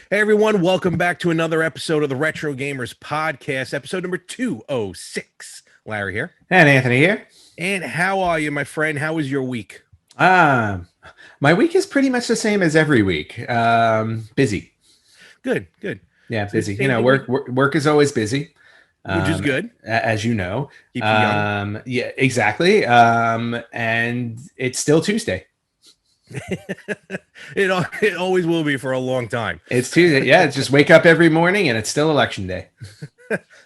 Hey everyone, welcome back to another episode of the Retro Gamers Podcast, episode number 206. Larry here. And Anthony here. And how are you, my friend? How was your week? My week is pretty much the same as every week. Busy. Good. Yeah, busy. You know, work is always busy. Which is good. As you know. Keep you young. Yeah, exactly. And it's still Tuesday. It always will be for a long time. It's Tuesday. Yeah, it's just wake up every morning and it's still election day.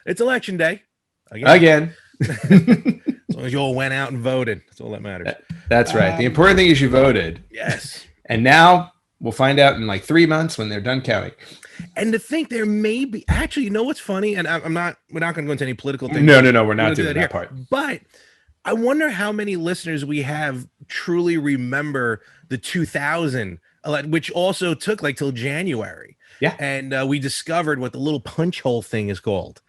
It's election day. Again. As long as you all went out and voted. That's all that matters. That's right. The important thing is you voted. Yes. And now we'll find out in like 3 months when they're done counting. And to think there may be, actually, you know what's funny? And we're not going to go into any political things. No, we're not doing that part. But I wonder how many listeners we have truly remember the 2000, which also took like till January. Yeah. And we discovered what the little punch hole thing is called.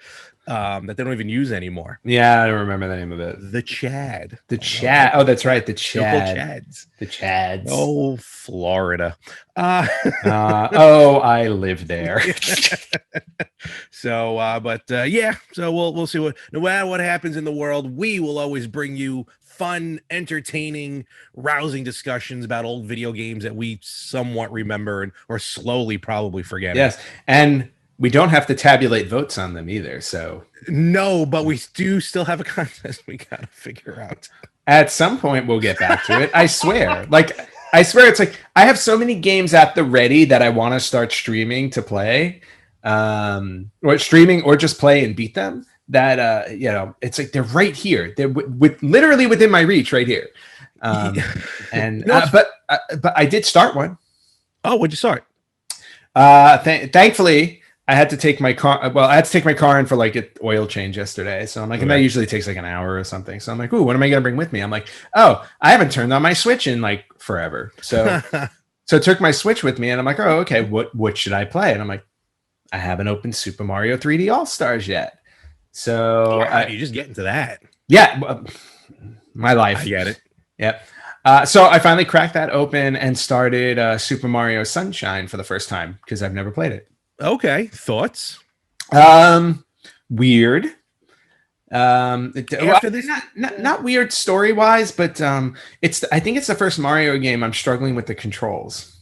That they don't even use anymore. Yeah, I don't remember the name of it. The Chad. The Chad. Oh, that's right. The Chad. Chads. The Chads. Oh, Florida. I live there. So, yeah. So we'll see no matter what happens in the world, we will always bring you fun, entertaining, rousing discussions about old video games that we somewhat remember or slowly probably forget. Yes, and we don't have to tabulate votes on them either. So no, but we do still have a contest we gotta figure out. At some point, we'll get back to it. I swear. It's like I have so many games at the ready that I want to start streaming to play, or streaming or just play and beat them. That it's like they're right here. They're literally within my reach, right here. But I did start one. Oh, what'd you start? Thankfully, I had to take my car. Well, I had to take my car in for like an oil change yesterday. So I'm like, and that usually takes like an hour or something. So I'm like, ooh, what am I gonna bring with me? I'm like, oh, I haven't turned on my Switch in like forever. So I took my Switch with me, and I'm like, oh, okay, what should I play? And I'm like, I haven't opened Super Mario 3D All Stars yet. So you just get into that. Yeah, my life. I get it. Yep. So I finally cracked that open and started Super Mario Sunshine for the first time because I've never played it. Okay, thoughts? Weird. After this, not weird story wise, but I think it's the first Mario game I'm struggling with the controls.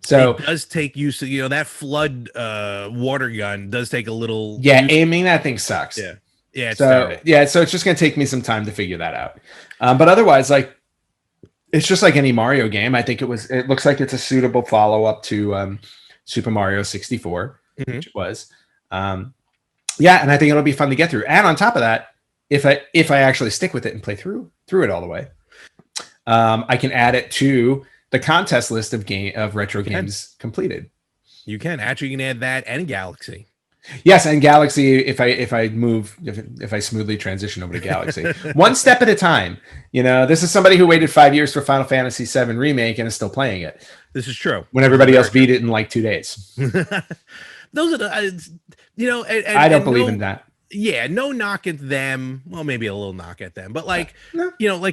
So it does take use of, that flood water gun does take a little. Yeah, aiming that thing sucks. Yeah. So it's just gonna take me some time to figure that out. But otherwise, like, it's just like any Mario game. I think it looks like it's a suitable follow up to Super Mario 64, which it was. And I think it'll be fun to get through. And on top of that, if I actually stick with it and play through it all the way, I can add it to the contest list of retro games completed. You can add that and Galaxy. Yes, and Galaxy. If I smoothly transition over to Galaxy, one step at a time. This is somebody who waited 5 years for Final Fantasy VII Remake and is still playing it. This is true. When everybody else beat it in like 2 days. Those are the, I don't believe in that. Yeah, no knock at them. Well, maybe a little knock at them, but like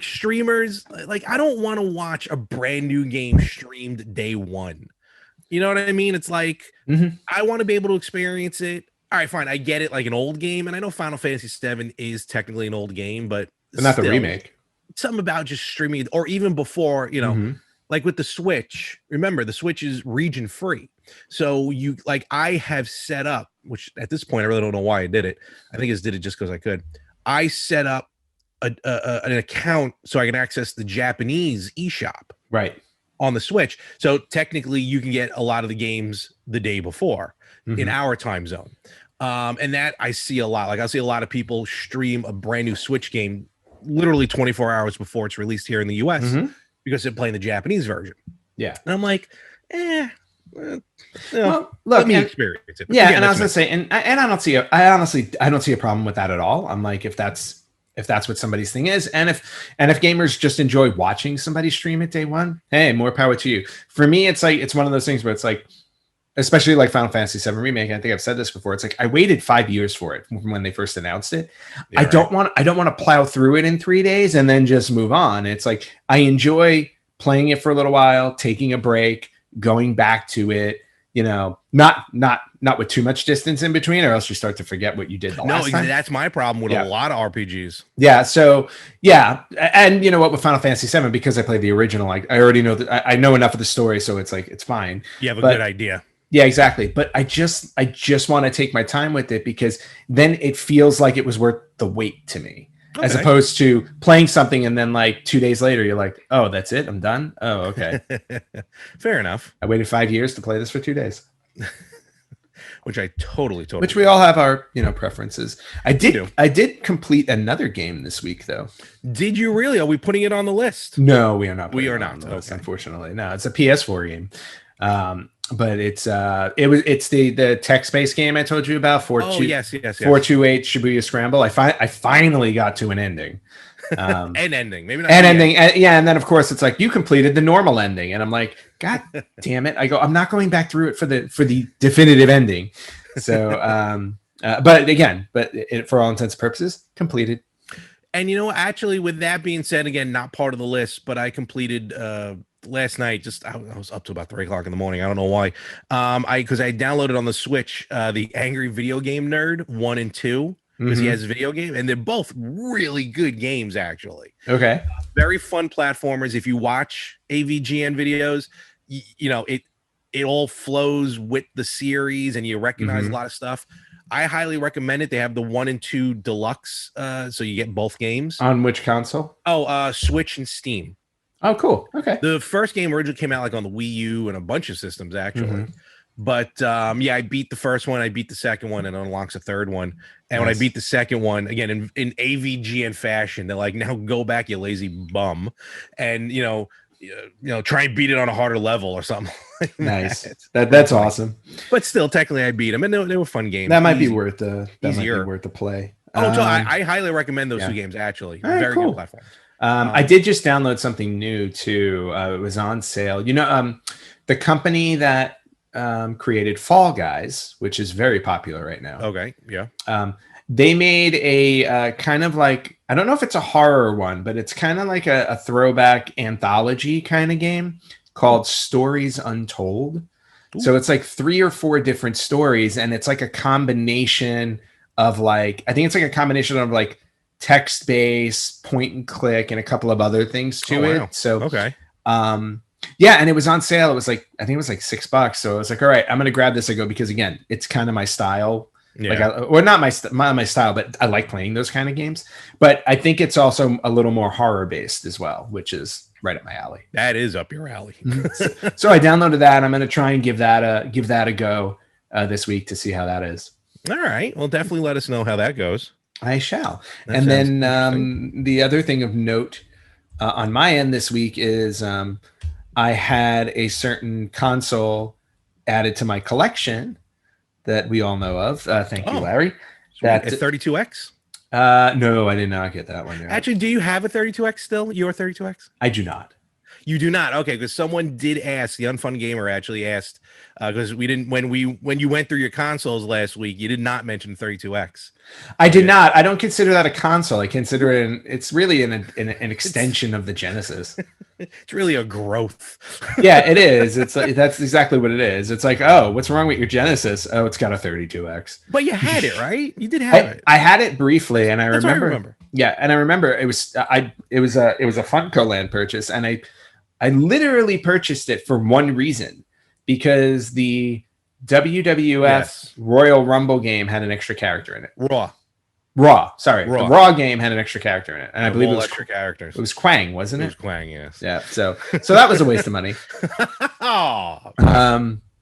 streamers, like I don't want to watch a brand new game streamed day one. You know what I mean? It's like I want to be able to experience it. All right, fine. I get it, like an old game, and I know Final Fantasy VII is technically an old game, but not the remake. Something about just streaming it, or even before, like with the Switch. Remember, the Switch is region free, so I have set up, which at this point I really don't know why I did it. I think I did it just because I could. I set up an account so I can access the Japanese eShop. Right. On the Switch. So technically you can get a lot of the games the day before in our time zone. And that I see a lot. Like I'll see a lot of people stream a brand new Switch game literally 24 hours before it's released here in the US because they're playing the Japanese version. Yeah. And I'm like, well, look, let me experience it. Yeah, and I was gonna say, and I don't see I don't see a problem with that at all. I'm like, if that's what somebody's thing is, and if gamers just enjoy watching somebody stream it day one, hey, more power to you. For me, it's like it's one of those things where it's like especially like Final Fantasy VII Remake. I think I've said this before. It's like I waited 5 years for it from when they first announced it. Yeah, I don't want to plow through it in 3 days and then just move on. It's like I enjoy playing it for a little while, taking a break, going back to it. You know, not with too much distance in between, or else you start to forget what you did the last time. That's my problem with a lot of RPGs. Yeah. So yeah, and you know what, with Final Fantasy VII, because I played the original, like I already know that I know enough of the story, so it's like it's fine. You have a good idea. Yeah, exactly. But I just want to take my time with it, because then it feels like it was worth the wait to me. Okay. As opposed to playing something and then like 2 days later, you're like, oh, that's it? I'm done? Oh, okay. Fair enough. I waited 5 years to play this for 2 days. Which I totally. Which we all have our, preferences. I did complete another game this week, though. Did you really? Are we putting it on the list? No, we are not. We are not. List, unfortunately. No, it's a PS4 game. But it's the text-based game I told you about. 428 Shibuya Scramble. I finally got to an ending. An ending, maybe not an ending. Yeah, and then of course it's like you completed the normal ending, and I'm like, God damn it! I'm not going back through it for the definitive ending. So, but for all intents and purposes, completed. And actually, with that being said, again, not part of the list, but I completed last night. I was up to about 3 o'clock in the morning. I don't know why. Because I downloaded on the Switch the Angry Video Game Nerd 1 and 2. Because he has a video game, and they're both really good games, actually. Okay. Very fun platformers. If you watch AVGN videos, it all flows with the series, and you recognize a lot of stuff. I highly recommend it. They have the 1 and 2 deluxe, so you get both games. On which console? Switch and Steam. Oh, cool. Okay. The first game originally came out like on the Wii U and a bunch of systems, actually. But I beat the first one, I beat the second one, and it unlocks a third one. And when I beat the second one, again in AVGN fashion, they're like, now go back, you lazy bum, and try and beat it on a harder level or something. Like nice. That's awesome. But still, technically, I beat them, and they were fun games. That might be worth the play. I highly recommend those 2 games. Actually, very good platform. I did just download something new too. It was on sale. The company that created Fall Guys, which is very popular right now. Okay, yeah. They made a kind of like, I don't know if it's a horror one, but it's kind of like a throwback anthology kind of game called Stories Untold. Ooh. So it's like 3 or 4 different stories, and it's like a combination of I think it's like a combination of like text-based, point and click, and a couple of other things to it. Wow. So okay. Yeah, and it was on sale. It was like, I think it was like $6. So I was like, all right, I'm gonna grab this. I go, because again, it's kind of my style. Yeah. Or not my style, but I like playing those kind of games. But I think it's also a little more horror based as well, which is right up my alley. That is up your alley. So I downloaded that. I'm gonna try and give that a go this week to see how that is. All right. Well, definitely let us know how that goes. I shall. And then the other thing of note on my end this week is I had a certain console added to my collection that we all know of. Thank you, Larry. That 32X? No, I did not get that one. Yet. Actually, do you have a 32X still? Your 32X? I do not. You do not. Okay, because someone did ask. The Unfun Gamer actually asked, because we didn't when you went through your consoles last week, you did not mention 32X. I did not. I don't consider that a console. I consider it it's really an extension of the Genesis. It's really a growth. Yeah, it is. That's exactly what it is. It's like, oh, what's wrong with your Genesis? Oh, it's got a 32X. But you had it, right? You did have it. I had it briefly, and I remember. Yeah, and I remember it was a Funko Land purchase, and I literally purchased it for one reason, because the WWF Royal Rumble game had an extra character in it. Raw. Sorry. The Raw game had an extra character in it. And I believe it was extra characters. It was Quang, wasn't it? It was Quang, yes. Yeah. So that was a waste of money.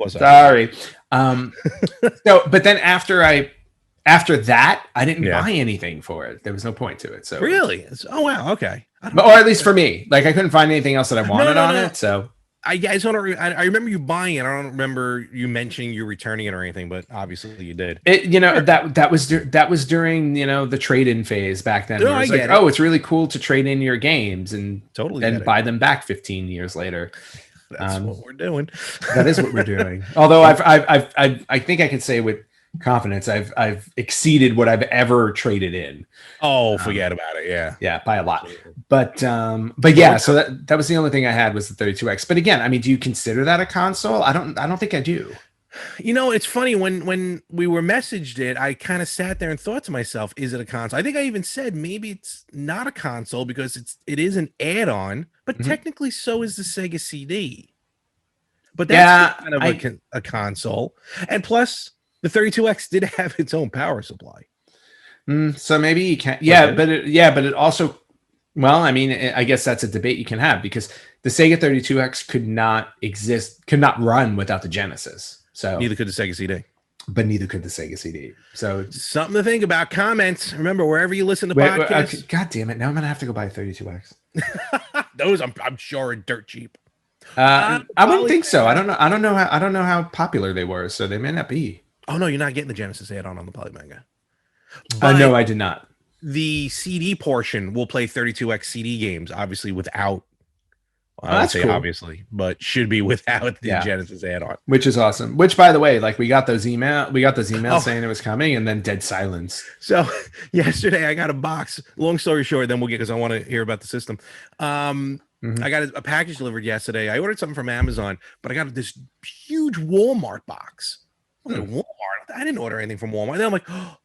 Sorry. But then after that, I didn't buy anything for it. There was no point to it. So really? Oh wow, okay. Or at least for me. Like I couldn't find anything else that I wanted on it. So I remember you buying it. I don't remember you mentioning you returning it or anything, but obviously you did. That was during the trade-in phase back then. No, it's really cool to trade in your games and totally buy them back 15 years later. That's what we're doing. That is what we're doing. Although I think I can say with confidence, I've exceeded what I've ever traded in. Oh, forget about it. Yeah. Yeah, by a lot. But yeah, so that was the only thing I had was the 32X. But again, I mean, do you consider that a console? I don't think I do. You know, it's funny when we were messaged it, I kind of sat there and thought to myself, is it a console? I think I even said maybe it's not a console because it is an add-on, but technically so is the Sega CD. But that's kind of a console. And plus the 32X did have its own power supply. So maybe you can't. Yeah, but it also, well, I mean, I guess that's a debate you can have because the Sega 32X could not run without the Genesis. So neither could the Sega CD. But neither could the Sega CD. So something to think about. Comments. Remember, wherever you listen to podcasts. God damn it! Now I'm gonna have to go buy a 32X. Those I'm sure are dirt cheap. I wouldn't think so. I don't know how popular they were, so they may not be. Oh no, you're not getting the Genesis add-on the Polymega. No, I did not. The CD portion will play 32X CD games, obviously without. I would say cool. Obviously, but should be without the Genesis add-on, which is awesome. Which, by the way, like we got those emails saying it was coming, and then dead silence. So yesterday I got a box. Long story short, then we'll get because I want to hear about the system. I got a package delivered yesterday. I ordered something from Amazon, but I got this huge Walmart box. Walmart. I didn't order anything from Walmart. Then I'm like, oh,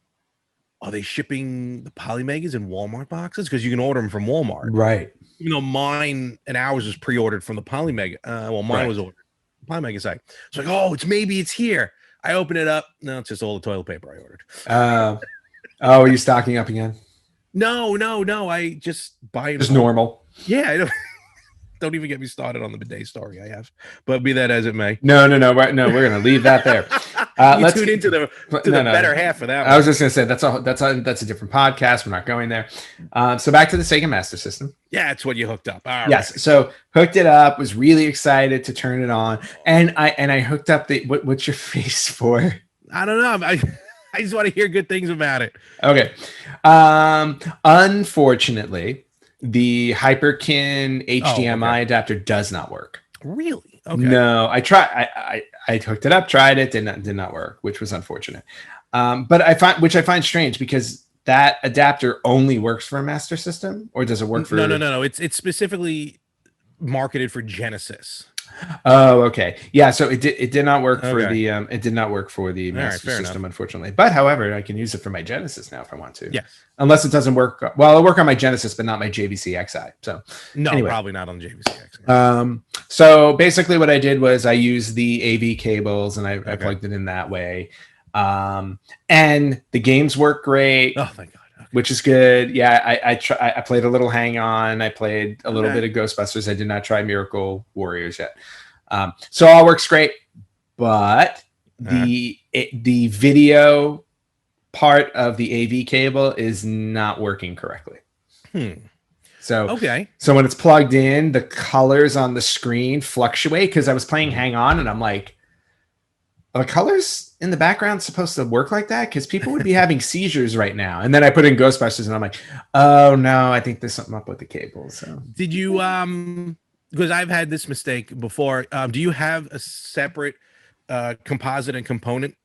are they shipping the Polymegas in Walmart boxes? Because you can order them from Walmart, right? You know, mine and ours was pre-ordered from the Polymega. Mine was ordered Polymega site. So like, oh, maybe it's here. I open it up. No, it's just all the toilet paper I ordered. Are you stocking up again? No. I just buy it. Just normal. Yeah. Don't even get me started on the bidet story I have, but be that as it may. No. We're going to leave that there. Let's tune into the better half of that one. I was just going to say that's a different podcast. We're not going there. So back to the Sega Master System. Yeah, it's what you hooked up. All yes. Right. So hooked it up. Was really excited to turn it on, and I hooked up the. What's your face for? I don't know. I just want to hear good things about it. Okay. Unfortunately, the Hyperkin HDMI adapter does not work. Really? Okay. No, I tried. I hooked it up, tried it, did not work, which was unfortunate. But I find strange because that adapter only works for a Master System, or does it work for? No. It's specifically marketed for Genesis. Oh, okay. Yeah, so it did not work for the Master System, unfortunately. But however, I can use it for my Genesis now if I want to. Yes. Unless it doesn't work. Well, it'll work on my Genesis, but not my JVC XI. So no, anyway. Probably not on the JVC XI. So basically what I did was I used the AV cables and I plugged it in that way. And the games work great. Oh, thank God. Okay. Which is good. Yeah, I played a little Hang On. I played a little bit of Ghostbusters. I did not try Miracle Warriors yet. So all works great, but the video part of the AV cable is not working correctly. So when it's plugged in, the colors on the screen fluctuate because I was playing Hang On and I'm like, are the colors in the background supposed to work like that? Because people would be having seizures right now. And then I put in Ghostbusters and I'm like, oh no, I think there's something up with the cable. So did you because I've had this mistake before. Do you have a separate composite and component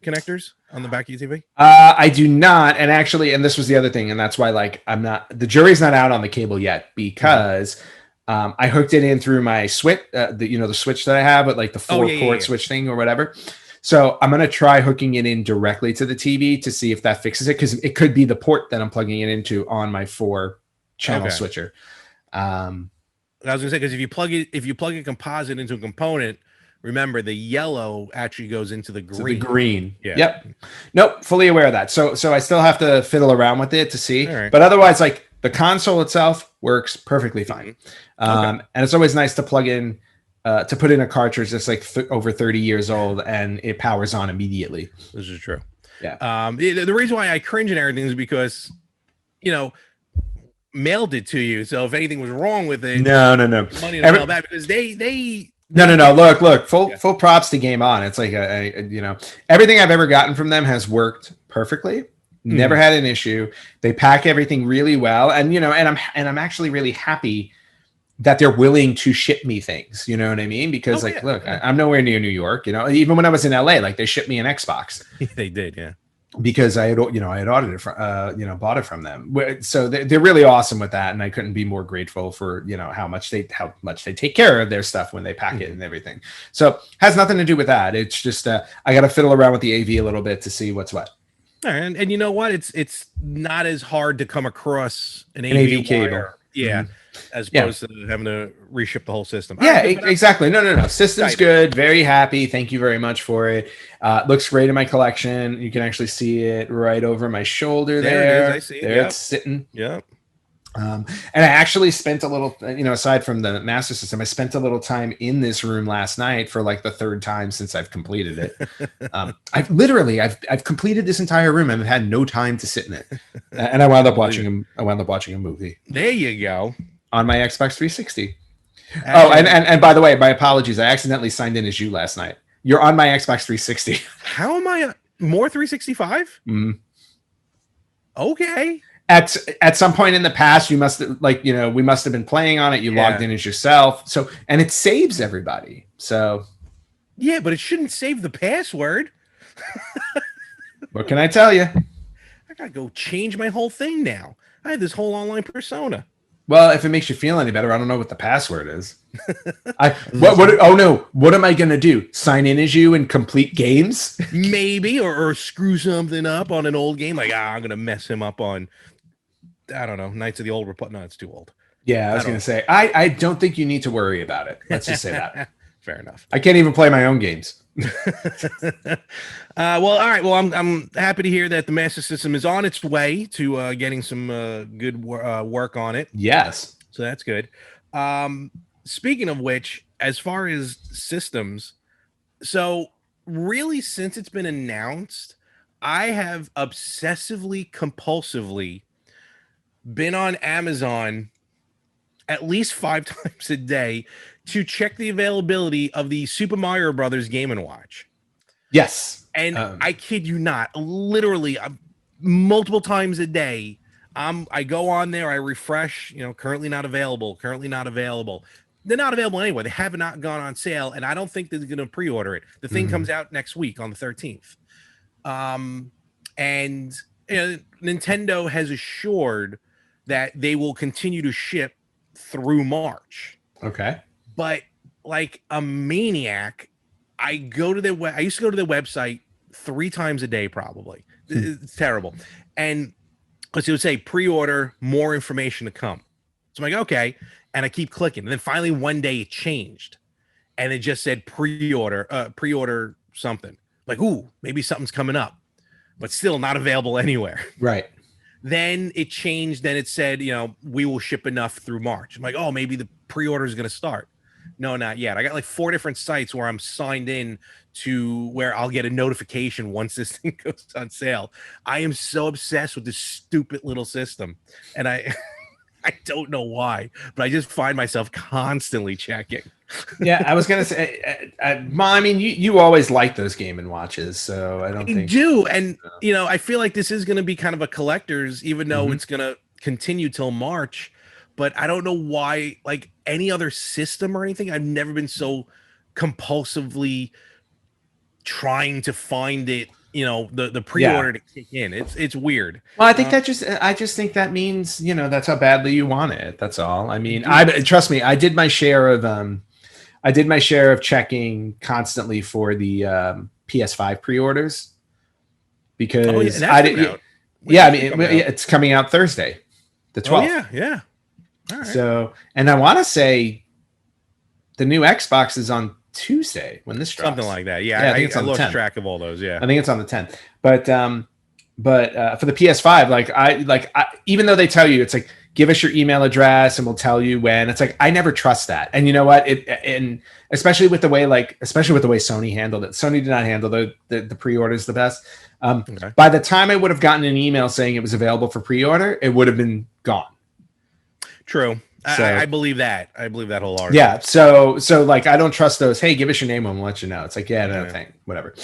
connectors on the back of your TV? I do not. And actually, and this was the other thing, and that's why the jury's not out on the cable yet because I hooked it in through my switch, the switch that I have with like the 4-port switch thing or whatever. So I'm going to try hooking it in directly to the TV to see if that fixes it. Because it could be the port that I'm plugging it into on my 4-channel switcher. I was going to say, because if you plug a composite into a component, remember the yellow actually goes into the green. So the green. Yeah. Yep. Nope. Fully aware of that. So I still have to fiddle around with it to see. Right. But otherwise, like the console itself works perfectly fine. And it's always nice to plug in, to put in a cartridge that's like over 30 years old and it powers on immediately. This is true. Yeah. The reason why I cringe and everything is because, mailed it to you. So if anything was wrong with it, no. Money to mail back because they. No. Look, full props to Game On. It's like everything I've ever gotten from them has worked perfectly. Never had an issue. They pack everything really well, and I'm actually really happy that they're willing to ship me things. You know what I mean? Because look, I'm nowhere near New York. You know, even when I was in LA, like they shipped me an Xbox. They did, yeah. Because I had ordered it from, bought it from them. So they're really awesome with that, and I couldn't be more grateful for how much they take care of their stuff when they pack it and everything. So has nothing to do with that. It's just I got to fiddle around with the AV a little bit to see what's what. And you know what? It's not as hard to come across an AV cable, as opposed to having to reship the whole system. Yeah, exactly. No. System's good. Very happy. Thank you very much for it. Looks great in my collection. You can actually see it right over my shoulder there. It is. I see it. There it's sitting. Yep. And I actually spent a little, aside from the Master System, I spent a little time in this room last night for like the third time since I've completed it. I've completed this entire room and I've had no time to sit in it. And I wound up watching a movie. There you go. On my Xbox 360. And by the way, my apologies. I accidentally signed in as you last night. You're on my Xbox 360. How am I more 365? Mm-hmm. Okay. At some point in the past, you must we must have been playing on it. You logged in as yourself. So, and it saves everybody. So yeah, but it shouldn't save the password. What can I tell you? I gotta go change my whole thing now. I have this whole online persona. Well, if it makes you feel any better, I don't know what the password is. What am I gonna do? Sign in as you and complete games? Maybe, or screw something up on an old game. Like, I'm gonna mess him up on, I don't know, Knights of the Old Republic. No, it's too old. Yeah, I was gonna say, I don't think you need to worry about it. Let's just say that. Fair enough. I can't even play my own games. Well, all right. Well, I'm happy to hear that the Master System is on its way to getting some good work on it. Yes. So that's good. Speaking of which, as far as systems, so really since it's been announced, I have obsessively, compulsively been on Amazon at least 5 times a day to check the availability of the Super Mario Brothers Game & Watch. Yes. And I kid you not, literally multiple times a day, I go on there, I refresh, currently not available. They're not available anyway. They have not gone on sale, and I don't think they're going to pre-order it. The thing comes out next week on the 13th. And Nintendo has assured that they will continue to ship through March. Okay. But like a maniac, I used to go to their website 3 times a day, probably. It's terrible. And because it would say pre-order, more information to come. So I'm like, okay. And I keep clicking. And then finally one day it changed. And it just said pre-order something. Like, ooh, maybe something's coming up. But still not available anywhere. Right. Then it changed. Then it said, we will ship enough through March. I'm like, oh, maybe the pre-order is going to start. No, not yet. I got like 4 different sites where I'm signed in to where I'll get a notification once this thing goes on sale. I am so obsessed with this stupid little system. And I don't know why, but I just find myself constantly checking. Yeah, I was going to say, Mom, I mean, you always like those Game & Watches, so I don't think... I do, and, I feel like this is going to be kind of a collector's, even though it's going to continue till March, but I don't know why, like any other system or anything, I've never been so compulsively trying to find it, the pre-order to kick in. It's weird. Well, I think I just think that means, that's how badly you want it. That's all. I mean, trust me, I did my share of checking constantly for the PS5 pre-orders because it's coming out Thursday, the 12th. Oh, yeah. All right. So, and I want to say the new Xbox is on Tuesday when this drops. Something like that. Yeah, I think I lost track of all those. Yeah, I think it's on the 10th. But for the PS5, I even though they tell you it's like give us your email address and we'll tell you when. It's like I never trust that. And you know what? And especially with the way Sony handled it. Sony did not handle the pre-orders the best. Okay. By the time I would have gotten an email saying it was available for pre-order, it would have been gone. True. So, I believe that. I believe that whole article. Yeah. So like I don't trust those. Hey, give us your name and we'll let you know. It's like, no, thank whatever.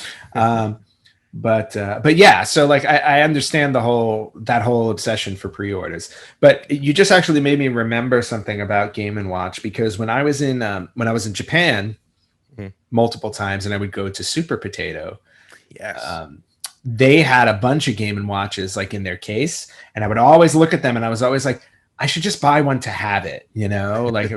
But yeah, so like I understand that whole obsession for pre-orders. But you just actually made me remember something about Game and Watch, because when I was in Japan multiple times, and I would go to Super Potato, Yes. They had a bunch of Game and Watches like in their case, and I would always look at them, and I was always like, I should just buy one to have it, you know, like.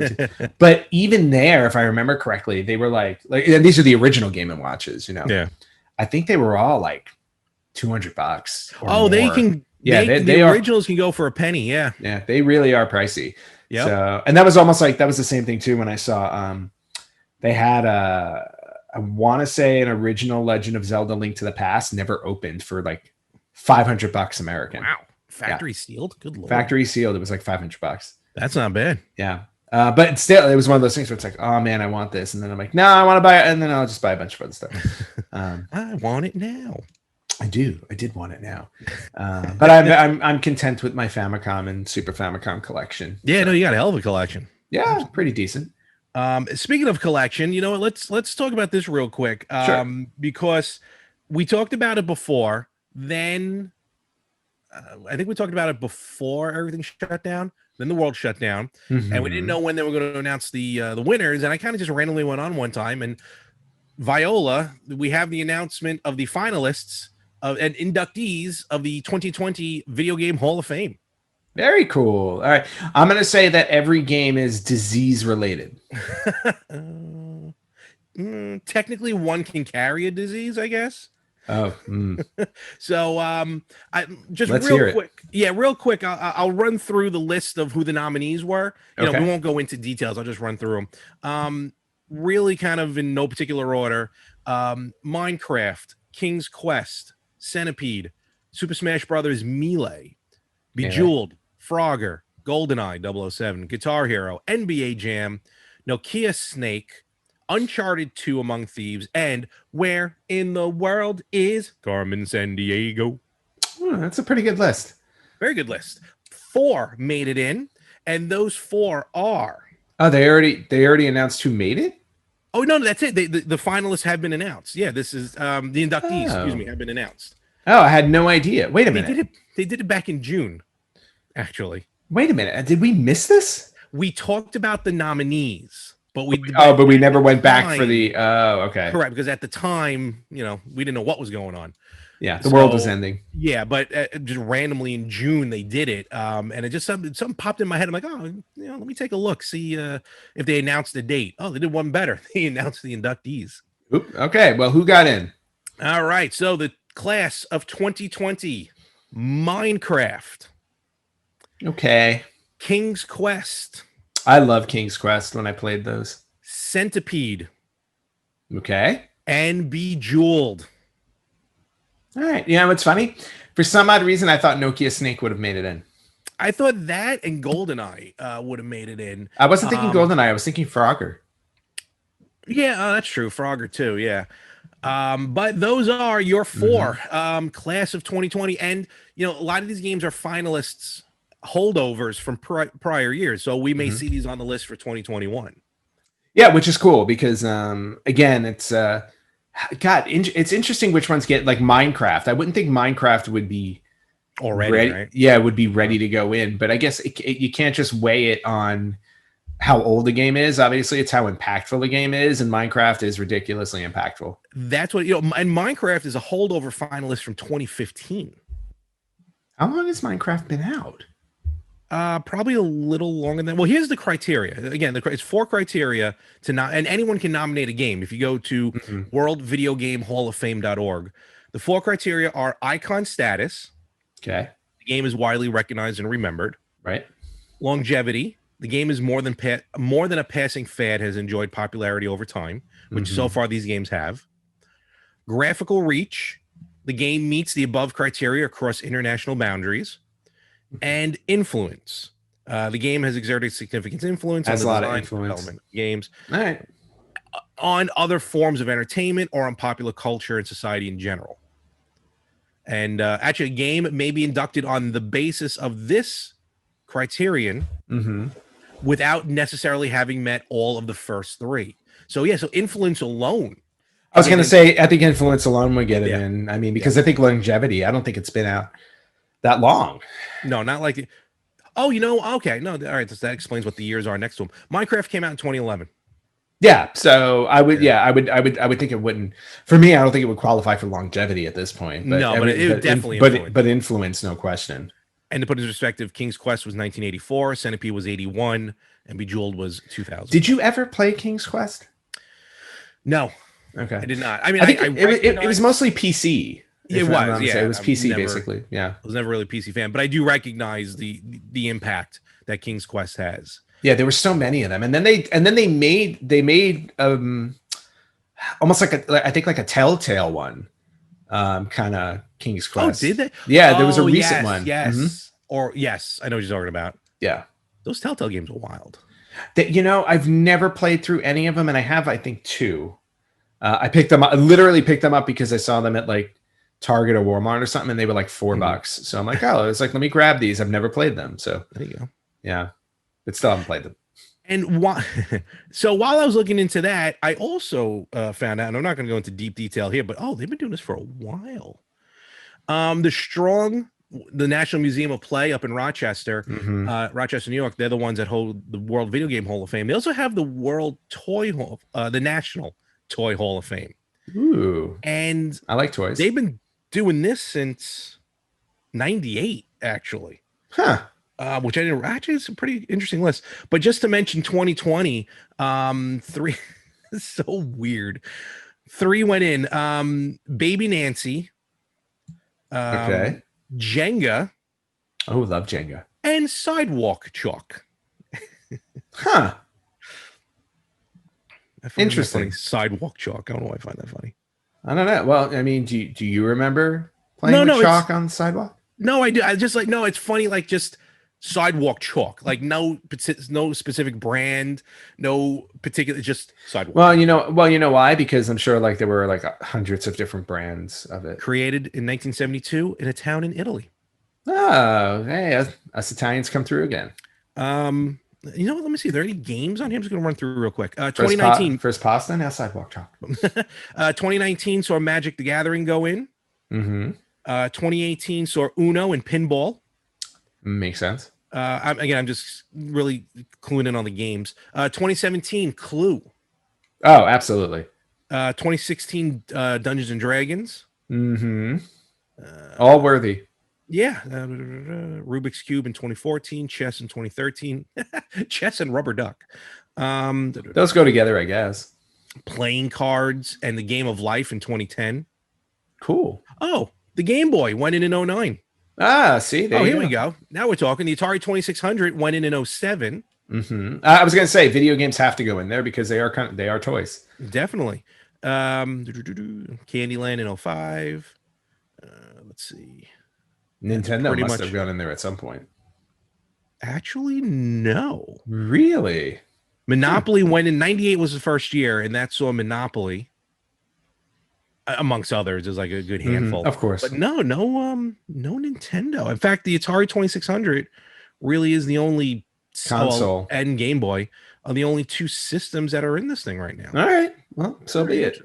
But even there, if I remember correctly, they were like, and these are the original Game and Watches, you know. Yeah. I think they were all like $200 or Oh, more. they can. Yeah, the originals can go for a penny. Yeah. Yeah, they really are pricey. Yeah. So, and that was almost like, that was the same thing too when I saw they had I want to say an original Legend of Zelda Link to the Past never opened for like $500 American. Wow. Factory sealed. Good lord. Factory sealed. It was like $500. That's not bad. Yeah. But still, it was one of those things where it's like, oh man, I want this, and then I'm like, no, I want to buy it, and then I'll just buy a bunch of other stuff. I want it now. I did want it now, but I'm content with my Famicom and Super Famicom collection. Yeah, so. No, you got a hell of a collection. Yeah, pretty decent. Speaking of collection, you know what? Let's talk about this real quick. Sure. Because we talked about it before. Then I think we talked about it before everything shut down. Then the world shut down, and we didn't know when they were going to announce the winners. And I kind of just randomly went on one time, and Viola, we have the announcement of the finalists and inductees of the 2020 Video Game Hall of Fame. Very cool. All right, I'm going to say that every game is disease related. Technically, one can carry a disease, I guess. Oh, So I just Let's real quick. Yeah, real quick. I'll run through the list of who the nominees were. You know, we won't go into details. I'll just run through them. Really kind of in no particular order. Minecraft, King's Quest, Centipede, Super Smash Brothers Melee, Bejeweled, Frogger, GoldenEye 007, Guitar Hero, NBA Jam, Nokia Snake, Uncharted 2 Among Thieves, and Where in the World is Carmen Sandiego? That's a pretty good list. Very good list. 4 made it in, and those 4 are. Oh, they already announced who made it? Oh, no, that's it. The finalists have been announced. Yeah, this is the inductees, excuse me, have been announced. Oh, I had no idea. Wait a minute. They did it back in June, actually. Wait a minute. Did we miss this? We talked about the nominees. But we never went back for the. Oh, okay. Correct, because at the time, you know, we didn't know what was going on. Yeah, the world was ending. Yeah, but just randomly in June they did it, and it just something popped in my head. I'm like, oh, you know, let me take a look, see if they announced the date. Oh, they did one better. They announced the inductees. Oop, okay, well, who got in? All right, so the class of 2020, Minecraft. Okay. King's Quest. I love King's Quest when I played those. Centipede. Okay. And Bejeweled. All right. You know what's funny? For some odd reason, I thought Nokia Snake would have made it in. I thought that and GoldenEye would have made it in. I wasn't thinking GoldenEye. I was thinking Frogger. Yeah, that's true. Frogger too. Yeah. But those are your 4 class of 2020. And, you know, a lot of these games are finalists, holdovers from prior years. So we may see these on the list for 2021. Yeah, which is cool because, again, it's it's interesting which ones get, like Minecraft. I wouldn't think Minecraft would be already ready. Right? Yeah, would be ready to go in. But I guess you can't just weigh it on how old the game is. Obviously, it's how impactful the game is, and Minecraft is ridiculously impactful. That's what, you know, and Minecraft is a holdover finalist from 2015. How long has Minecraft been out? Probably a little longer than. Well, here's the criteria. Again, it's 4 criteria to not, and anyone can nominate a game. If you go to worldvideogamehalloffame.org, the 4 criteria are icon status. Okay. The game is widely recognized and remembered. Right. Longevity. The game is more than a passing fad, has enjoyed popularity over time, which so far these games have. Graphical reach. The game meets the above criteria across international boundaries. And influence. The game has exerted significant influence on the design and development of games. All right. On other forms of entertainment or on popular culture and society in general. And actually, a game may be inducted on the basis of this criterion without necessarily having met all of the first 3. So, yeah, so influence alone. I was going to say, I think influence alone would get it Yeah. in. I mean, because I think longevity, I don't think it's been out that long. No, not like. Oh, you know, okay, no, all right. That explains what the years are next to them. Minecraft came out in 2011. Yeah, so I would, I would think it wouldn't. For me, I don't think it would qualify for longevity at this point. But No, but it would definitely influence. But influence, no question. And to put it in perspective, King's Quest was 1984, Centipede was 81, and Bejeweled was 2000. Did you ever play King's Quest? No. Okay. I did not. I mean, I think it was mostly PC. It was, yeah. It was PC, basically. Yeah. I was never really a PC fan, but I do recognize the impact that King's Quest has. Yeah, there were so many of them, and then they made almost like I think like a Telltale one, kind of King's Quest. Oh, did they? Yeah, there was a recent one. Yes, or yes, I know what you're talking about. Yeah, those Telltale games are wild. I've never played through any of them, and I have, I think, 2. I picked them up. I literally picked them up because I saw them at like Target or Walmart or something, and they were like $4. So I'm like, oh, it's like, let me grab these. I've never played them, so there you go. Yeah. But still haven't played them. And so while I was looking into that, I also found out, and I'm not going to go into deep detail here, but they've been doing this for a while. The National Museum of Play up in Rochester, Rochester, New York, they're the ones that hold the World Video Game Hall of Fame. They also have the World Toy Hall, the National Toy Hall of Fame. Ooh. And I like toys. They've been doing this since 98, actually. Huh. Which I didn't actually, it's a pretty interesting list. But just to mention 2020, 3 so weird. 3 went in. Baby Nancy. Okay. Jenga. Oh, love Jenga. And Sidewalk Chalk. Huh. Interesting. Sidewalk Chalk. I don't know why I find that funny. I don't know. Well, I mean, do you remember playing with chalk on the sidewalk? No, I do. I just like, no, it's funny, like just Sidewalk Chalk, like no specific brand, no particular, just Sidewalk. Well, you know why? Because I'm sure like there were like hundreds of different brands of it. Created in 1972 in a town in Italy. Oh, hey, us Italians come through again. You know what? Let me see. Are there any games on here? I'm just going to run through real quick. 2019. First pasta, now Sidewalk Chalk. 2019 saw Magic the Gathering go in. 2018 saw Uno and Pinball. Makes sense. I'm just really cluing in on the games. 2017 Clue. Oh, absolutely. 2016 Dungeons and Dragons. All worthy. Yeah. Rubik's Cube in 2014. Chess in 2013. Chess and Rubber Duck. Those go together, I guess. Playing Cards and the Game of Life in 2010. Cool. Oh, the Game Boy went in 09. Ah, see. Here we go. Now we're talking. The Atari 2600 went in 07. I was going to say video games have to go in there because they are toys. Definitely. Candyland in 05. Let's see. Nintendo must have gone in there at some point. Actually, no. Really? Monopoly went in 98 was the first year, and that saw Monopoly. Amongst others, there's like a good handful, of course. But no Nintendo. In fact, the Atari 2600 really is the only console and Game Boy are the only 2 systems that are in this thing right now. All right, well, so be it.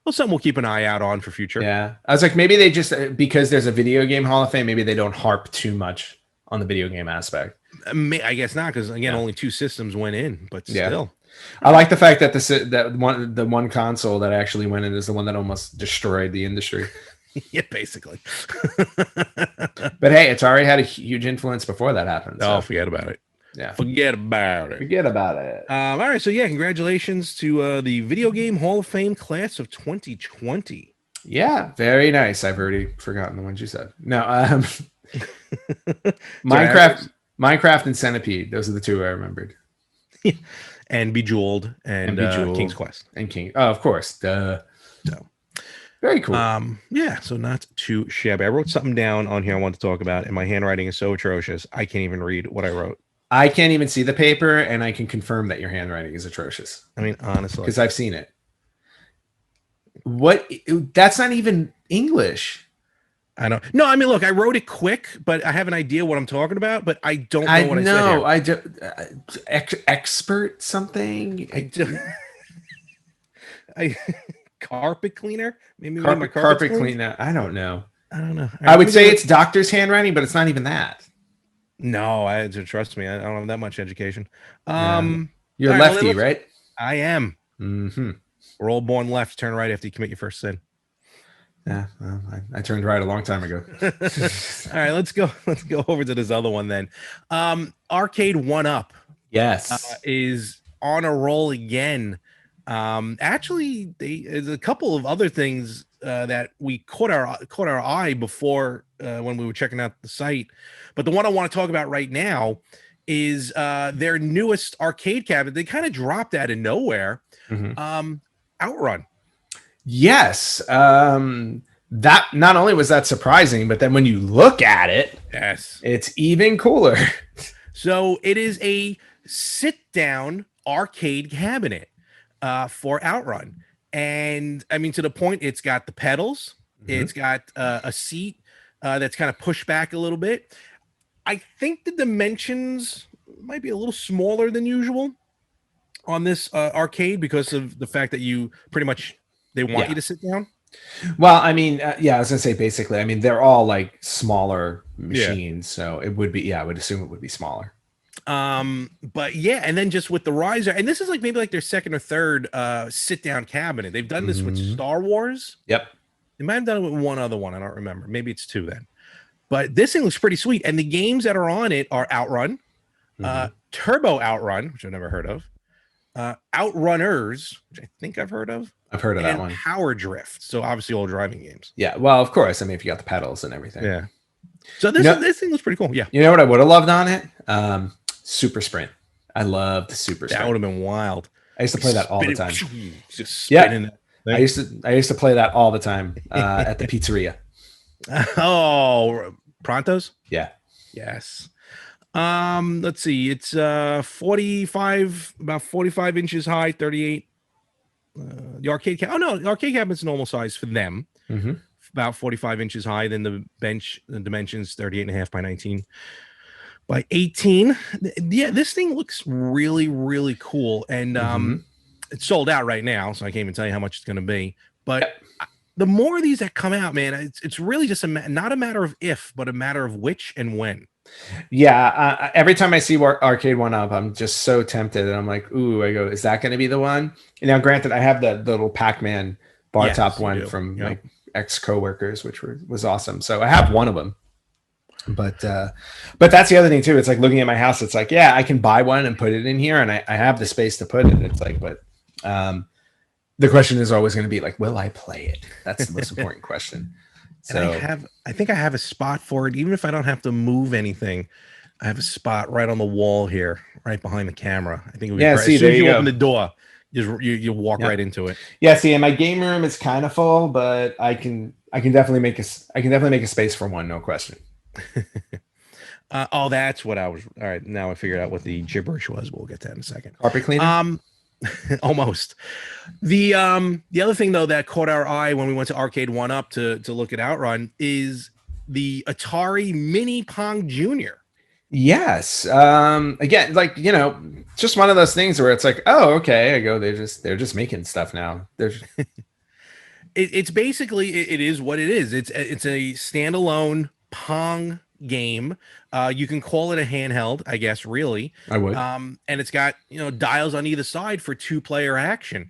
Well, something we'll keep an eye out on for future. Yeah, I was like, maybe they just because there's a video game Hall of Fame, maybe they don't harp too much on the video game aspect. I guess not, because again, only 2 systems went in, but still. I like the fact that the one console that actually went in is the one that almost destroyed the industry. Yeah, basically. But hey, Atari had a huge influence before that happened. So. Oh, forget about it. Yeah, forget about it. All right, so yeah, congratulations to the Video Game Hall of Fame class of 2020. Yeah, very nice. I've already forgotten the ones you said. No, Minecraft and Centipede. Those are the 2 I remembered. And Bejeweled and King's Quest. And King. Oh, of course. Duh. So very cool. Yeah, so not too shabby. I wrote something down on here I want to talk about, and my handwriting is so atrocious I can't even read what I wrote. I can't even see the paper, and I can confirm that your handwriting is atrocious. I mean, honestly. Because I've seen it. What? That's not even English. I know. No, I mean, look, I wrote it quick, but I have an idea what I'm talking about, but I don't know what I said here. Expert something? carpet cleaner. Maybe my carpet cleaner. I don't know. I don't know. I would say it's doctor's handwriting, but it's not even that. No, trust me. I don't have that much education. You're lefty, right? I am. Mm-hmm. We're all born left. Turn right after you commit your first sin. Yeah, well, I turned right a long time ago. All right, let's go over to this other one then. Arcade 1UP. Yes, is on a roll again. Actually, there's a couple of other things that we caught our eye before when we were checking out the site, but the one I want to talk about right now is their newest arcade cabinet. They kind of dropped out of nowhere. Mm-hmm. Outrun. Yes. That not only was that surprising, but then when you look at it, yes, it's even cooler. So it is a sit-down arcade cabinet for Outrun. And I mean, to the point, it's got the pedals. Mm-hmm. It's got a seat that's kind of pushed back a little bit. I think the dimensions might be a little smaller than usual on this arcade because of the fact that you pretty much, they want you to sit down. Well, I mean, I was gonna say basically, I mean, they're all like smaller machines, so it would be, I would assume it would be smaller. But yeah, and then just with the riser, and this is like maybe like their second or third sit down cabinet. They've done this with Star Wars. Yep. They might have done it with one other one. I don't remember. Maybe it's two then. But this thing looks pretty sweet. And the games that are on it are Outrun, Turbo Outrun, which I've never heard of, Outrunners, which I think I've heard of. I've heard of that one. Power Drift. So obviously all driving games. Yeah. Well, of course. I mean, if you got the pedals and everything. Yeah. So this thing looks pretty cool. Yeah. You know what I would have loved on it? Super Sprint. I love the Super Sprint. That would have been wild. I used to play that all the time. Just spinning I used to play that all the time at the pizzeria. Oh, Prontos? Yeah. Yes. Let's see. It's about 45 inches high, 38. The arcade cabinet. Oh no, the arcade cabinet's normal size for them. Mm-hmm. About 45 inches high. Then the dimensions 38.5 by 19 by 18. Yeah, this thing looks really, really cool. And it's sold out right now, so I can't even tell you how much it's going to be. But the more of these that come out, man, it's really just not a matter of if, but a matter of which and when. Yeah, every time I see Arcade 1UP, I'm just so tempted, and I'm like, "Ooh!" I go, "Is that going to be the one?" And now, granted, I have the little Pac-Man bar top one from my ex coworkers, which was awesome. So I have one of them. But that's the other thing too. It's like looking at my house. It's like, yeah, I can buy one and put it in here, and I have the space to put it. It's like, but the question is always going to be like, will I play it? That's the most important question. So I think I have a spot for it, even if I don't have to move anything. I have a spot right on the wall here, right behind the camera. I think it would be great. See, as soon as you open the door, you walk right into it. Yeah, see, and my game room is kind of full, but I can definitely make a space for one, no question. That's what I was. All right, now I figured out what the gibberish was. We'll get to that in a second. Carpet cleaner. Almost. The other thing though that caught our eye when we went to Arcade 1UP to look at Outrun is the Atari Mini Pong Junior. Yes. Again, like, just one of those things where it's like, oh, okay. I go, they're just making stuff now. It's basically it is what it is. It's a standalone Pong game. You can call it a handheld, I guess, really. I would. And it's got dials on either side for 2-player action,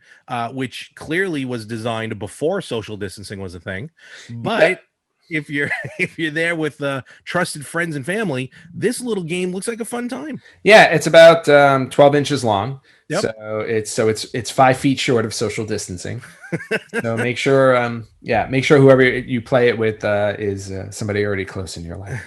which clearly was designed before social distancing was a thing. But if you're there with trusted friends and family, this little game looks like a fun time. Yeah, it's about 12 inches long. Yep. So it's 5 feet short of social distancing. So make sure whoever you play it with is somebody already close in your life.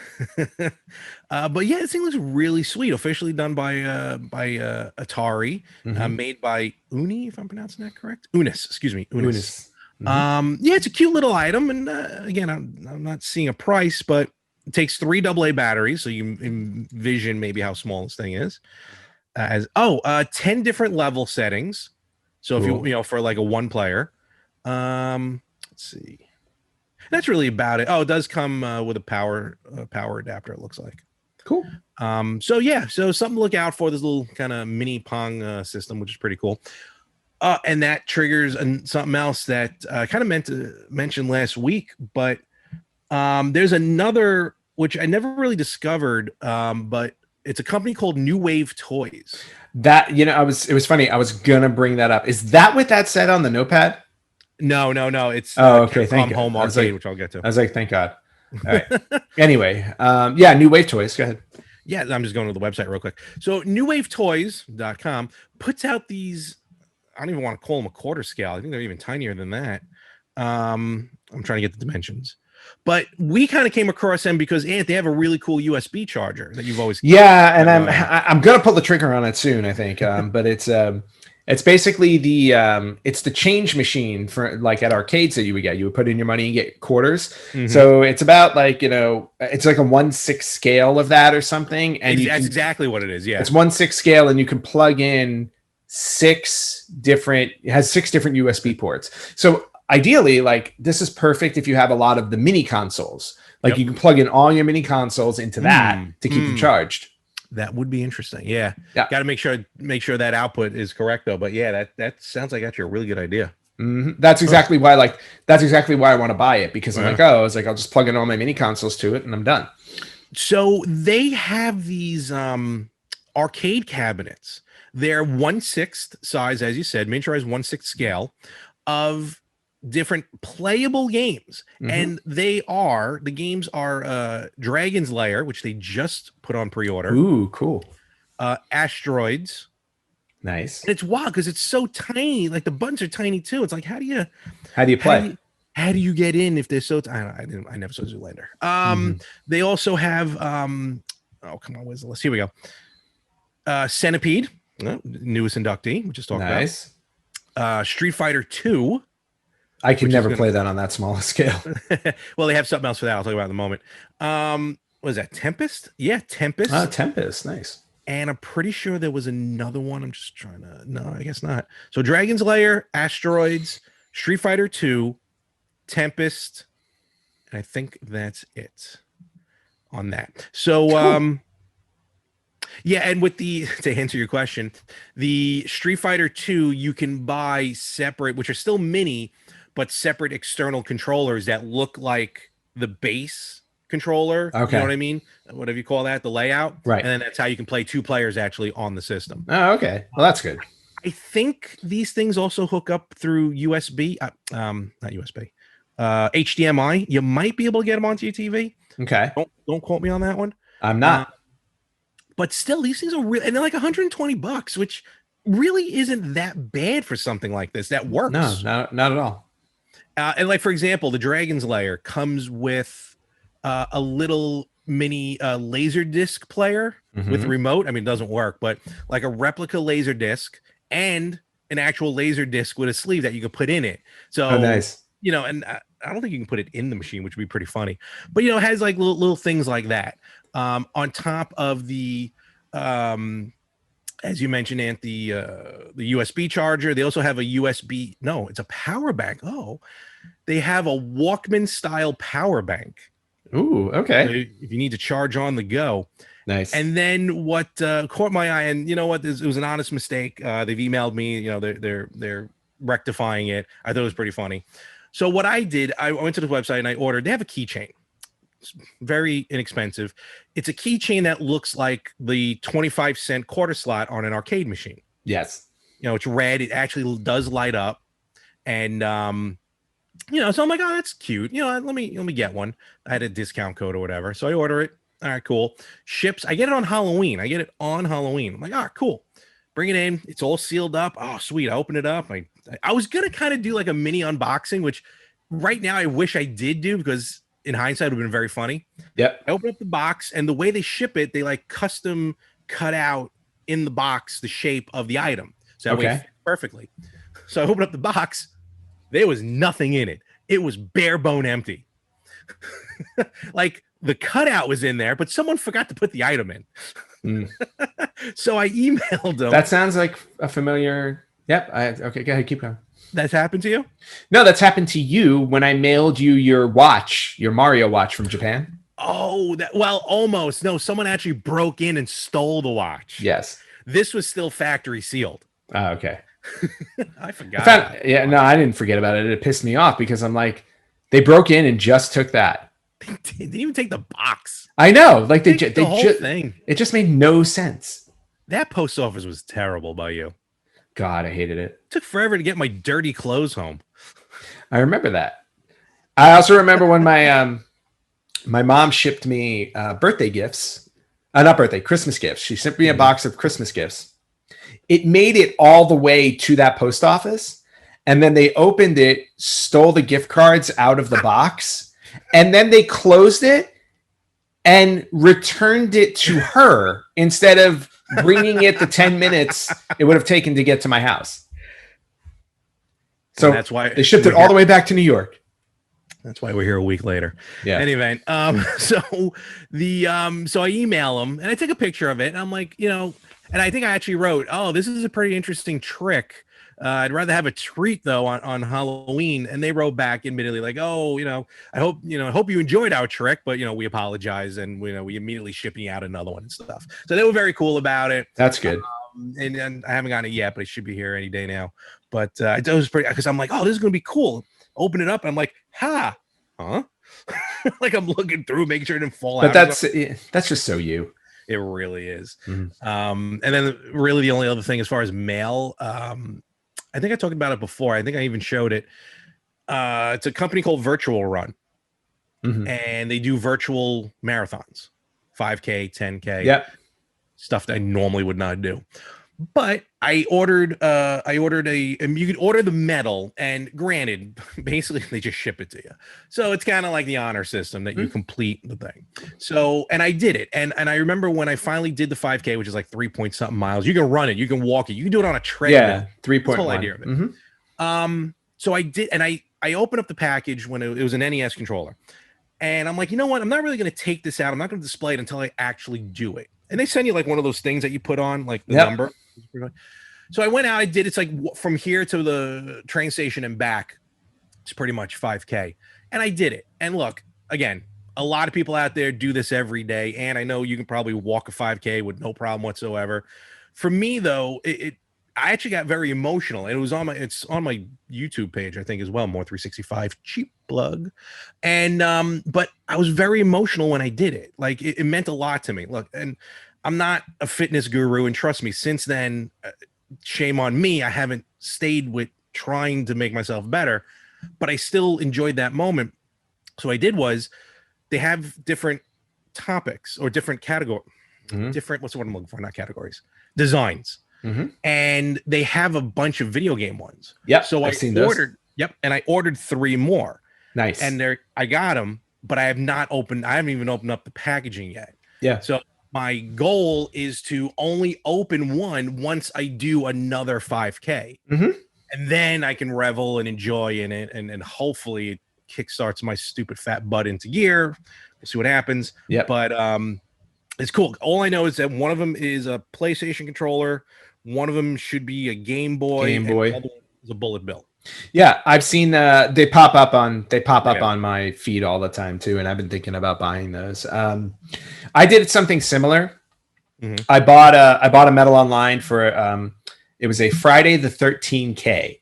But yeah, this thing looks really sweet. Officially done by Atari, made by Uni, if I'm pronouncing that correct. Unis, excuse me, Unis. Yeah, it's a cute little item, and again, I'm not seeing a price, but it takes 3 AA batteries, so you envision maybe how small this thing is. 10 different level settings. So cool. If you for like a 1-player, let's see, that's really about it. Oh, it does come with a power adapter. It looks like cool. So something to look out for, this little kind of mini Pong system, which is pretty cool. And that triggers something else that I kind of meant to mention last week, but there's another which I never really discovered, but it's a company called New Wave Toys. That, it was funny. I was gonna bring that up. Is that what that said on the notepad? No. It's okay. Thank you. Home Arcade, which I'll get to. I was like, thank God. All right. Anyway, yeah, New Wave Toys. Go ahead. Yeah, I'm just going to the website real quick. So newwavetoys.com puts out these, I don't even want to call them a quarter scale. I think they're even tinier than that. I'm trying to get the dimensions. But we kind of came across them because they have a really cool USB charger that you've always. Yeah, and I'm gonna pull the trigger on it soon, I think. But it's basically it's the change machine for like at arcades that you would get. You would put in your money and get quarters. Mm-hmm. So it's about like it's like a 1/6 scale of that or something. And that's exactly what it is. Yeah, it's 1/6 scale, and you can plug in 6 different. It has 6 different USB ports. So ideally, like this is perfect if you have a lot of the mini consoles. Like you can plug in all your mini consoles into that to keep them charged. That would be interesting. Yeah. Got to make sure that output is correct though. But yeah, that sounds like actually a really good idea. Mm-hmm. That's exactly why I want to buy it, because I'm like, I'll just plug in all my mini consoles to it and I'm done. So they have these arcade cabinets. They're 1/6 size, as you said, miniaturized 1/6 scale of different playable games. And the games are Dragon's Lair, which they just put on pre-order. Ooh, cool. Asteroids. Nice. And it's wild because it's so tiny. Like the buttons are tiny too. It's like, how do you play? How do you get in if they're so I never saw Zoolander. They also have oh come on, where's the list? Here we go. Centipede, newest inductee, we just talked about. Street Fighter 2. I can never play that on that small scale. Well, they have something else for that. I'll talk about in a moment. What is that? Tempest? Yeah, Tempest. Tempest. Nice. And I'm pretty sure there was another one. I'm just trying to. No, I guess not. So Dragon's Lair, Asteroids, Street Fighter 2, Tempest, and I think that's it on that. So, cool. Yeah, and with to answer your question, the Street Fighter 2 you can buy separate, which are still mini, but separate external controllers that look like the base controller. Okay. You know what I mean? Whatever you call that, the layout. Right. And then that's how you can play 2 players actually on the system. Oh, okay. Well, that's good. I think these things also hook up through USB, not USB, HDMI. You might be able to get them onto your TV. Okay. Don't quote me on that one. I'm not. But still, these things are real, and they're like $120, which really isn't that bad for something like this. That works. No, not at all. And like, for example, the Dragon's Lair comes with a little mini laser disc player with a remote. I mean, it doesn't work, but like a replica laser disc and an actual laser disc with a sleeve that you could put in it. So, nice. And I don't think you can put it in the machine, which would be pretty funny. But, it has like little things like that. On top of the, as you mentioned, Ant, the USB charger. They also have a USB. No, it's a power bank. Oh, they have a Walkman style power bank. Ooh, okay. So if you need to charge on the go. Nice. And then what caught my eye, and you know what, it was an honest mistake. They've emailed me. They're rectifying it. I thought it was pretty funny. So what I did, I went to the website and I ordered. They have a keychain. It's very inexpensive. It's a keychain that looks like the 25-cent quarter slot on an arcade machine. Yes. It's red. It actually does light up. And, so I'm like, oh, that's cute. Let me get one. I had a discount code or whatever. So I order it. All right, cool. Ships. I get it on Halloween. I'm like, all right, cool. Bring it in. It's all sealed up. Oh, sweet. I open it up. I was going to kind of do like a mini unboxing, which right now I wish I did do because in hindsight, it would have been very funny. Yep. I open up the box, and the way they ship it, they like custom cut out in the box the shape of the item. So that way it fits perfectly. So I opened up the box. There was nothing in it. It was bare bone empty. Like the cutout was in there, but someone forgot to put the item in. So I emailed them. That sounds like a familiar. Yep. Okay, go ahead. Keep going. That's happened to you? No, that's happened to you when I mailed you your watch, your Mario watch from Japan. Oh, almost. No, someone actually broke in and stole the watch. Yes. This was still factory sealed. Oh, okay. I forgot. Yeah, no, I didn't forget about it. It pissed me off because I'm like, they broke in and just took that. They didn't even take the box. I know, like they the whole thing. It just made no sense. That post office was terrible by you. God, I hated it. It took forever to get my dirty clothes home. I remember that. I also remember when my mom shipped me birthday gifts. Not birthday, Christmas gifts. She sent me a box of Christmas gifts. It made it all the way to that post office. And then they opened it, stole the gift cards out of the box, and then they closed it and returned it to her instead of bringing it the 10 minutes it would have taken to get to my house. So and that's why they shipped it all the way back to New York. That's why we're here a week later. Yeah. Anyway, so I email them and I take a picture of it and I'm like, and I think I actually wrote, "Oh, this is a pretty interesting trick. I'd rather have a treat though on Halloween." And they wrote back admittedly like, "Oh, I hope you enjoyed our trick, but we apologize and we immediately shipping out another one and stuff." So they were very cool about it. That's good. And I haven't gotten it yet, but it should be here any day now. But it was pretty because I'm like, "Oh, this is gonna be cool." Open it up and I'm like, huh? Like I'm looking through, making sure it didn't fall out. But that's just so you. It really is. And then really the only other thing as far as mail, I think I talked about it before. I think I even showed it. It's a company called Virtual Run, and they do virtual marathons, 5K, 10K, stuff that I normally would not do. But I ordered you could order the medal, and granted, basically they just ship it to you. So it's kind of like the honor system that you complete the thing. So, and I did it. And I remember when I finally did the 5K, which is like 3 point something miles, you can run it, you can walk it, you can do it on a treadmill. Yeah, 3.1. Whole idea of it. So I did, and I opened up the package when it was an NES controller. And I'm like, you know what? I'm not really going to take this out. I'm not going to display it until I actually do it. And they send you like one of those things that you put on, like the number. So I went out, I did, it's like from here to the train station and back. It's pretty much 5K. And I did it. And look, again, a lot of people out there do this every day. And I know you can probably walk a 5K with no problem whatsoever. For me, though, I actually got very emotional. And it's on my YouTube page, I think, as well, More 365, cheap plug. And but I was very emotional when I did it. Like it meant a lot to me. Look, and I'm not a fitness guru, and trust me, since then, shame on me, I haven't stayed with trying to make myself better, but I still enjoyed that moment. So what I did was, they have different topics or different categories, different, what's the word I'm looking for? Not categories, designs. And they have a bunch of video game ones. Yep. So I ordered, and I ordered 3 more. Nice. And I got them, but I haven't even opened up the packaging yet. Yeah. So my goal is to only open one once I do another 5K. And then I can revel and enjoy in it. And hopefully it kickstarts my stupid fat butt into gear. We'll see what happens. Yeah. But it's cool. All I know is that one of them is a PlayStation controller. One of them should be a Game Boy. And the other one is a Bullet Bill. Yeah, I've seen they pop up on my feed all the time too, and I've been thinking about buying those. I did something similar. I bought a medal online for it was a Friday the 13K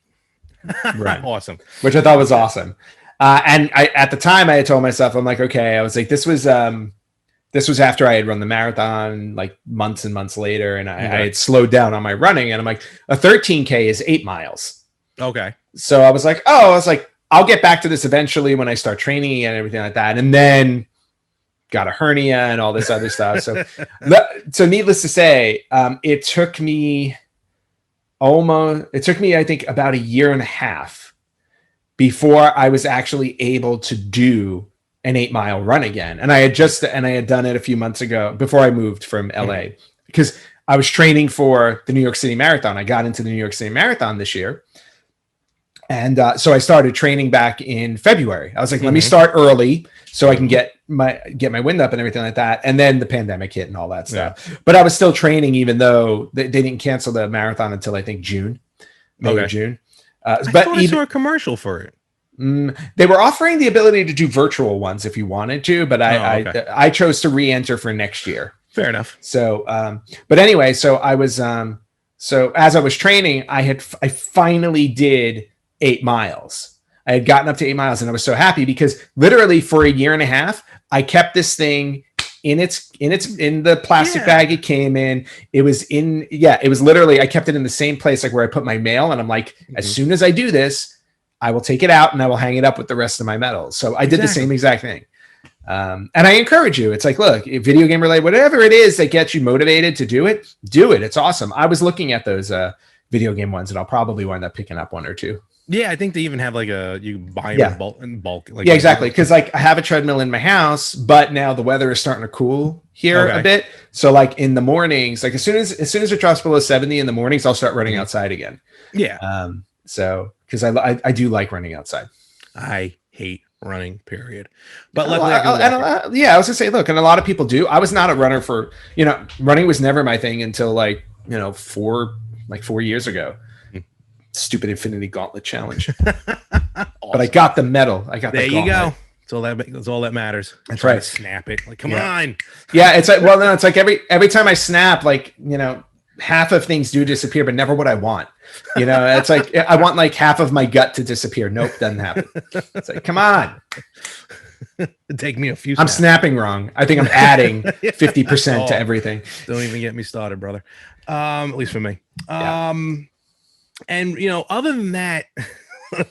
run. Awesome, which I thought was awesome. And at the time I had told myself, I'm like, okay, I was like, this was after I had run the marathon like months and months later, and I had slowed down on my running, and I'm like, a 13K is 8 miles. Okay. So I was like, I'll get back to this eventually when I start training and everything like that. And then got a hernia and all this other stuff. So needless to say, it took me, I think about 1.5 years before I was actually able to do an 8-mile run again. And I had done it a few months ago before I moved from LA because I was training for the New York City Marathon. I got into the New York City Marathon this year. And so I started training back in February. I was like, let me start early so I can get my wind up and everything like that. And then the pandemic hit and all that stuff. Yeah. But I was still training, even though they didn't cancel the marathon until I think May or June. I saw a commercial for it. They were offering the ability to do virtual ones if you wanted to, but I chose to re-enter for next year. Fair enough. So, but anyway, so I was So as I was training, I finally did 8 miles. I had gotten up to 8 miles, and I was so happy because literally for a year and a half, I kept this thing in the plastic bag it came in. It was literally, I kept it in the same place, like where I put my mail. And I'm like, as soon as I do this, I will take it out and I will hang it up with the rest of my medals. So I did the same exact thing. And I encourage you. It's like, look, video game related, whatever it is that gets you motivated to do it, do it. It's awesome. I was looking at those video game ones, and I'll probably wind up picking up one or two. Yeah, I think they even have like you buy them in bulk. Like exactly. Because like I have a treadmill in my house, but now the weather is starting to cool here a bit. So like in the mornings, like as soon as it drops below 70 in the mornings, I'll start running outside again. Yeah. So because I do like running outside. I hate running, period. But luckily, I was gonna say, look, and a lot of people do. I was not a runner for, running was never my thing until 4 years ago. Stupid Infinity Gauntlet Challenge. Awesome. But I got the medal. There you go. That's all that matters. That's right. Snap it. Like, come on. Yeah, it's like, well, no, it's like every time I snap, like, half of things do disappear, but never what I want. It's like I want like half of my gut to disappear. Nope, doesn't happen. It's like, come on. It'd take me a few. I'm snapping wrong. I think I'm adding 50% to everything. Don't even get me started, brother. At least for me. And other than that,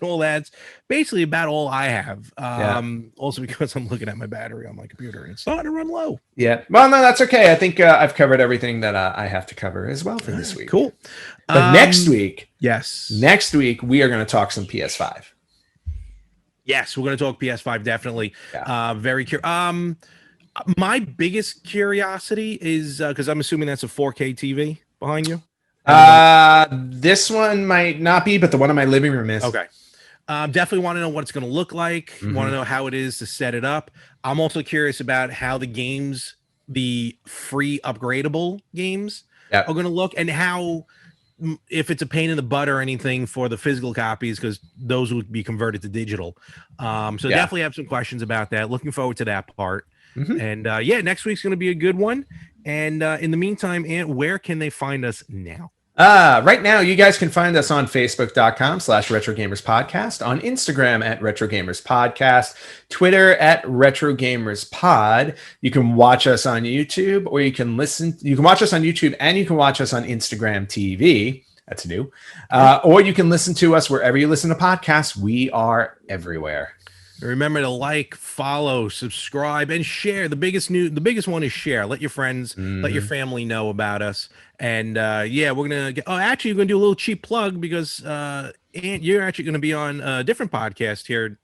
all that's basically about all I have. Also because I'm looking at my battery on my computer and it's starting to run low. Yeah. Well, no, that's okay. I think I've covered everything that I have to cover as well for this week. Cool. But next week, next week we are going to talk some PS5. Yes, we're going to talk PS5 definitely. Very curious. My biggest curiosity is because I'm assuming that's a 4K TV behind you. This one might not be, but the one in my living room is. Okay. Definitely want to know what it's going to look like. Want to know how it is to set it up. I'm also curious about how the games, the free upgradable games, are going to look, and how, if it's a pain in the butt or anything for the physical copies, because those would be converted to digital. Definitely have some questions about that. Looking forward to that part. And next week's going to be a good one. And in the meantime, Ant, where can they find us now? Right now, you guys can find us on Facebook.com/RetroGamersPodcast, on Instagram at RetroGamersPodcast, Twitter at RetroGamersPod. You can watch us on YouTube, or you can listen. You can watch us on YouTube, and you can watch us on Instagram TV. That's new. Or you can listen to us wherever you listen to podcasts. We are everywhere. Remember to like, follow, subscribe, and share. The biggest one is share. Let your friends, let your family know about us. And we're gonna get. Oh, actually, we're gonna do a little cheap plug because Ant, you're actually gonna be on a different podcast here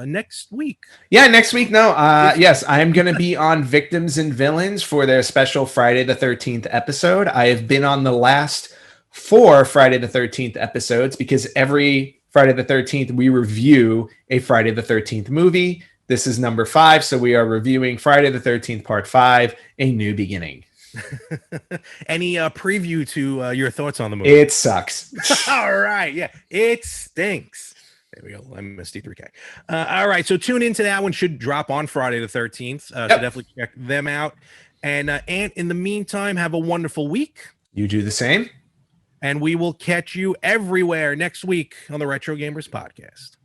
next week. Yeah, next week. No, yes, I am gonna be on Victims and Villains for their special Friday the 13th episode. I have been on the last 4 Friday the 13th episodes because every Friday the 13th, we review a Friday the 13th movie. This is number 5, so we are reviewing Friday the 13th, Part 5, A New Beginning. Any preview to your thoughts on the movie? It sucks. All right, yeah, it stinks. There we go. I'm MSD3K. All right, so tune into that one. Should drop on Friday the 13th. So definitely check them out. And Ant, in the meantime, have a wonderful week. You do the same. And we will catch you everywhere next week on the Retro Gamers Podcast.